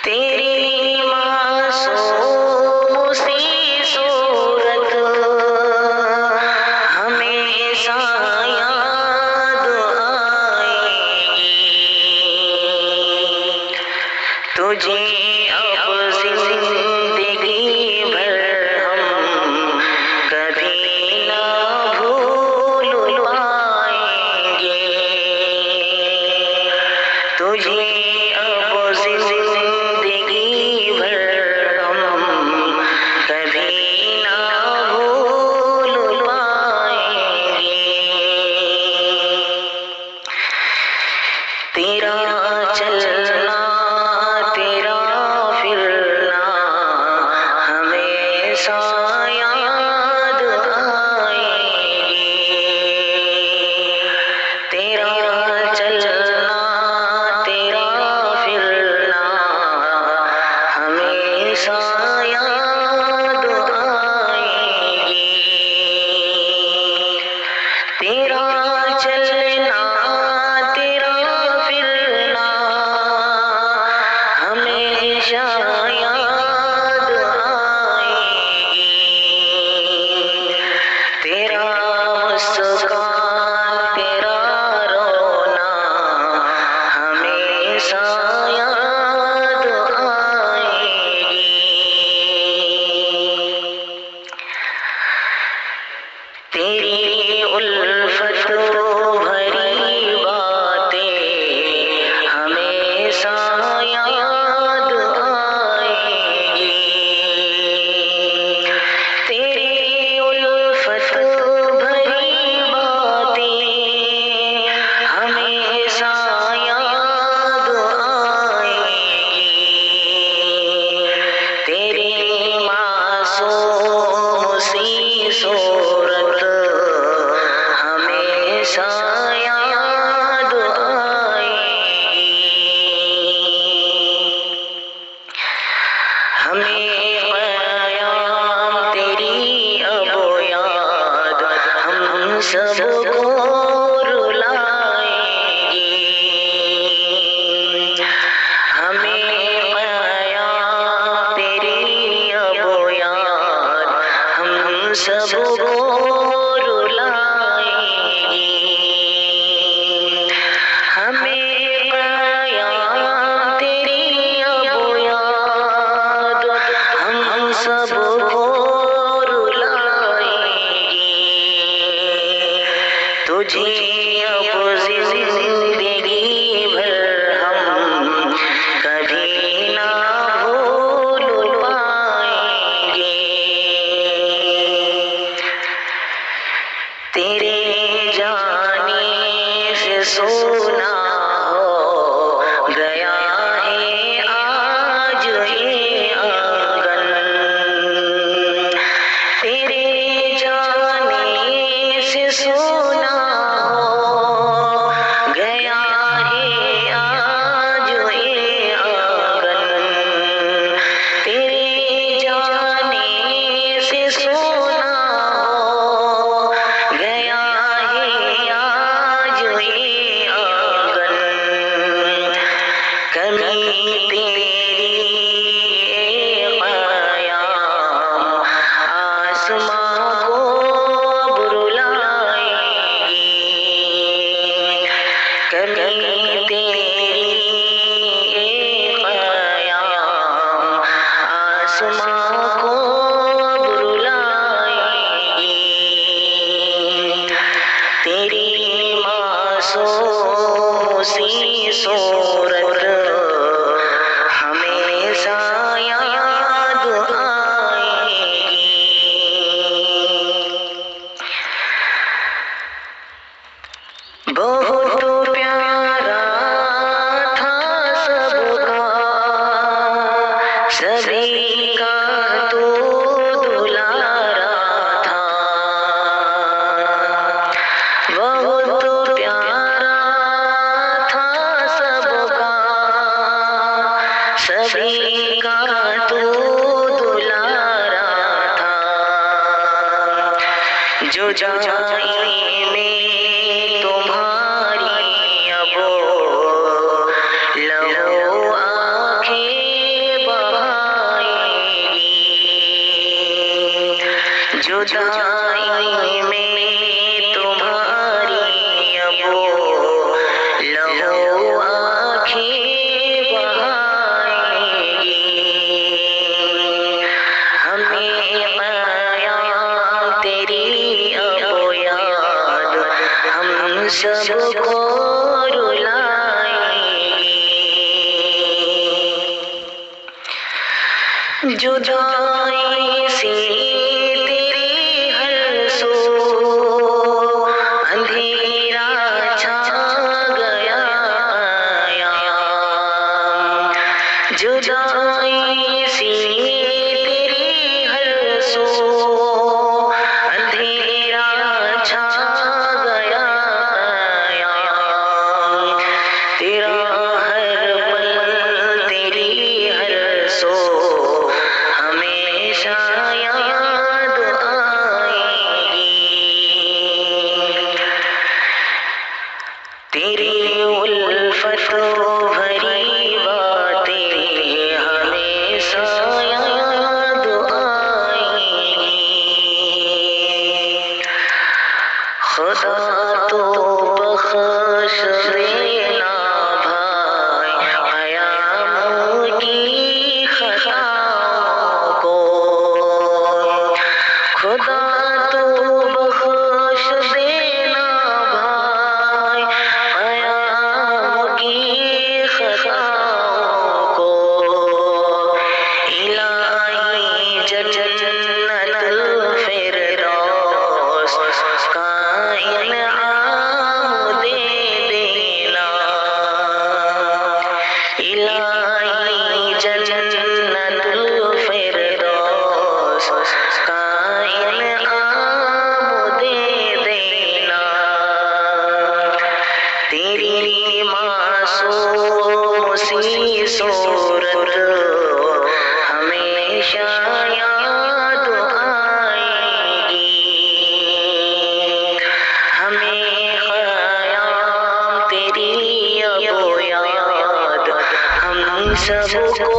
तेरी मासूम सी सूरत हमेशा याद आएगी। तुझे अब जिंदगी भर हम कभी ना भूल पाएंगे। तुझे अब जिंदगी भर हम कभी ना भूल पाएंगे। तेरा चलना तेरा फिरना हमेशा याद आएगी। तेरा चलना तेरा फिरना हमेशा याद आएगी। तेरा चलना तेरा फिरना हमेशा याद आएगी। तेरा मुस्कान तेरा रोना हमेशा याद आएगी। तेरी उल्फत भरी बातें हमेशा याद आएगी। तेरी उल्फत भरी बातें हमेशा याद आएगी। तेरी मासूम सी सूरत हमेशा याद आएगी। हमें क़याम तेरी अब याद हम सबको रुलाएगी। हमें क़याम तेरी अब याद हम सबको रुलाएगी। हमें क़याम तेरी अब याद हम सबको रुलाएगी। तुझे अब जिंदगी भर हम कभी ना भूल पाएंगे। तेरे जाने से सोना हो गया है आज ये आंगन। तेरे जाने से सोना हो गया है आज ये आंगन। तेरे जाने से सोना हो गया है आज ये आंगन। कमी तेरी क़याम आसमां को अब रुलाएगी। कमी तेरी क़याम आसमां को अब रुलाएगी। तेरी मासूम सी सूरत हमेशा याद आएगी। बहुत प्यारा था सबका सभी का तू दुलारा था। बहुत प्यारा था सबका सभी का तू दुलारा था। जो जाए में तुम्हारी अब लहो आँखें जुदाई में तुम्हारी अब लहू आँखें बहाएगी, हमें क़याम तेरी अब याद हम सबको रुलाएगी। जुदाई से तेरी हर सो अंधेरा छा गया, जुदाई से तेरी हर सो अंधेरा छा गया, तेरा हर पल तेरी हर सो हमेशा याद आएगी, तेरी उल्फत भरी बातें हमेशा याद आएंगी। खुदा तो बख्श देना भाई क़याम की खताओं को, खुदा तो बख्श देना भाई क़याम की खताओं को, इलाही जन्नतुल फिरदौस का इनाम दे देना, इलाही जन्नतुल फिरदौस का इनाम दे देना, तेरी मासूम सी सूरत हमेशा याद आएगी, हमें क़याम तेरी अब याद हम सबको